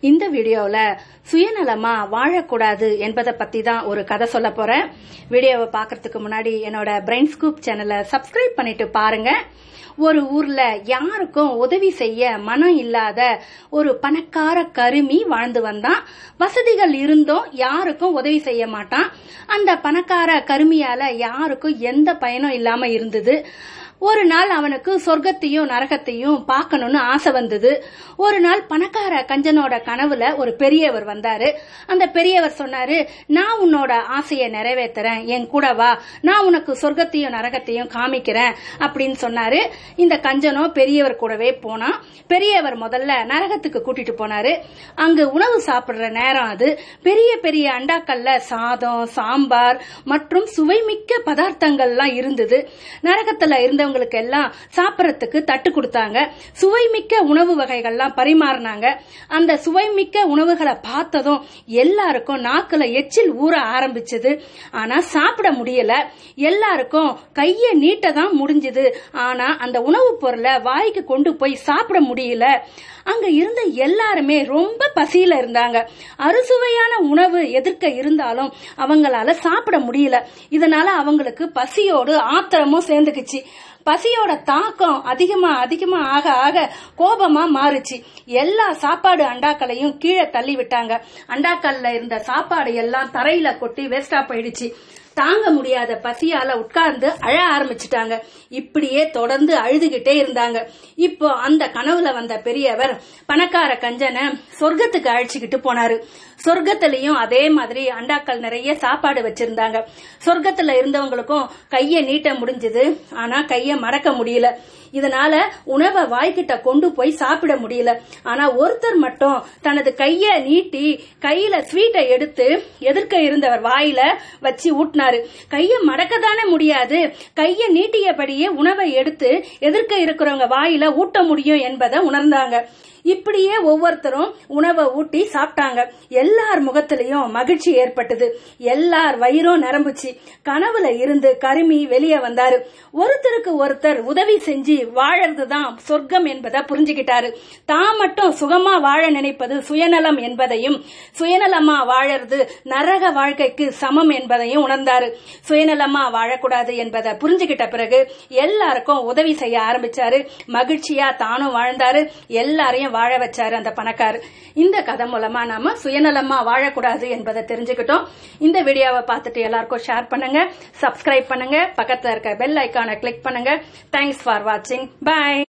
இந்த வீடியோல சுயநலமா வாழக்கூடாது என்பதை பத்தி தான் ஒரு கதை சொல்ல போறேன். வீடியோவை பார்க்கறதுக்கு முன்னாடி என்னோட பிரெயின் ஸ்கூப் சேனலை சப்ஸ்கிரைப் பண்ணிட்டு பாருங்க. ஒரு ஊர்ல யாருக்கும் உதவி செய்ய மனம் இல்லாத ஒரு பணக்கார கருமி வாழ்ந்து வந்தான். வசதிகள் இருந்தும் யாருக்கும் உதவி செய்ய மாட்டான். அந்த பணக்கார கருமியால யாருக்கும் எந்த பயனும் இல்லாம இருந்தது. ஒரு நாள் அவனுக்கு சொர்க்கத்தையும் நரகத்தையும் பார்க்கணும்னு ஆசை வந்தது. ஒரு நாள் பணக்கார கஞ்சனோட கனவுல ஒரு பெரியவர் வந்தாரு. அந்த பெரியவர் சொன்னாரு, நான் உன்னோட ஆசையை நிறைவேற்றுறேன், என் கூட வா, நான் உனக்கு சொர்க்கத்தையும் நரகத்தையும் காமிக்கிறேன் அப்படின்னு சொன்னாரு. இந்த கஞ்சனோ பெரியவர் கூடவே போனா. பெரியவர் முதல்ல நரகத்துக்கு கூட்டிட்டு போனாரு. அங்கு உணவு சாப்பிடுற நேரம் அது. பெரிய பெரிய அண்டாக்கள்ல சாதம், சாம்பார் மற்றும் சுவைமிக்க பதார்த்தங்கள்லாம் இருந்தது. நரகத்துல இருந்த எல்லாம் சாப்பிடறதுக்கு தட்டு கொடுத்தாங்க. சுவைமிக்க உணவு வகைகள்லாம் பரிமாறினாங்க. அந்த சுவைமிக்க உணவுகளை பார்த்ததும் எல்லாருக்கும் நாக்குல எச்சில் ஊற ஆரம்பிச்சது. ஆனா சாப்பிட முடியல. எல்லாருக்கும் கைய நீட்டதான் முடிஞ்சது. ஆனா அந்த உணவு பொருளை வாய்க்கு கொண்டு போய் சாப்பிட முடியல. அங்க இருந்த எல்லாருமே ரொம்ப பசியில இருந்தாங்க. அறுசுவையான உணவு எதிர்க்க இருந்தாலும் அவங்களால சாப்பிட முடியல. இதனால அவங்களுக்கு பசியோடு ஆத்திரமும் சேர்ந்துக்குச்சு. பசியோட தாக்கம் அதிகமா ஆக ஆக கோபமா மாறுச்சு. எல்லா சாப்பாடு அண்டாக்களையும் கீழே தள்ளி விட்டாங்க. அண்டாக்கல்ல இருந்த சாப்பாடு எல்லாம் தரையில கொட்டி வேஸ்டா போயிடுச்சு. தாங்க முடியாத பசியால உட்கார்ந்து அழ ஆரம்பிச்சுட்டாங்க. இப்படியே தொடர்ந்து அழுதுகிட்டே இருந்தாங்க. இப்போ அந்த கனவுல வந்த பெரியவர் பணக்கார கஞ்சனை சொர்க்கத்துக்கு அழைச்சிக்கிட்டு போனாரு. சொர்க்கத்திலையும் அதே மாதிரி அண்டாக்கள் நிறைய சாப்பாடு வச்சிருந்தாங்க. சொர்க்கத்துல இருந்தவங்களுக்கும் கைய நீட்ட முடிஞ்சது. ஆனா கைய மடக்க முடியல. இதனால உணவை வாய்க்கிட்ட கொண்டு போய் சாப்பிட முடியல. ஆனா ஒருத்தர் மட்டும் தனது கைய நீட்டி கையில ஸ்வீட்டை எடுத்து எதிர்க்க இருந்தவர் வாயில வச்சு ஊட்டினாரு. கைய மடக்கத்தானே முடியாது, கைய நீட்டியபடியே உணவை எடுத்து எதிர்க்க இருக்கிறவங்க வாயில ஊட்ட முடியும் என்பதை உணர்ந்தாங்க. இப்படியே ஒவ்வொருத்தரும் உணவை ஊட்டி சாப்பிட்டாங்க. எல்லார் முகத்திலையும் மகிழ்ச்சி ஏற்பட்டது. எல்லார் வயிறும் நிரம்புச்சு. கனவுல இருந்து கருமி வெளியே வந்தாரு. ஒருத்தருக்கு ஒருத்தர் உதவி செஞ்சு வாழறதுதான் சொர்க்கம் என்பதை புரிஞ்சுக்கிட்டாரு. தான் மட்டும் சுகமா வாழ நினைப்பது சுயநலம் என்பதையும், சுயநலமா வாழறது நரக வாழ்க்கைக்கு சமம் என்பதையும் உணர்ந்தாரு. சுயநலமா வாழக்கூடாது என்பதை புரிஞ்சுக்கிட்ட பிறகு எல்லாருக்கும் உதவி செய்ய ஆரம்பிச்சாரு. மகிழ்ச்சியா தானும் வாழ்ந்தாரு. எல்லாரையும் வாழ வச்சாரு அந்த பணக்காரர். இந்த கதை மூலமா நாம சுயநலமா வாழக்கூடாது என்பதை தெரிஞ்சுக்கிட்டோம். இந்த வீடியோவை பார்த்துட்டு எல்லாருக்கும் ஷேர் பண்ணுங்க, சப்ஸ்கிரைப் பண்ணுங்க, பக்கத்துல இருக்க பெல் ஐகானை கிளிக் பண்ணுங்க. தேங்க்ஸ் ஃபார் வாட்சிங். பை.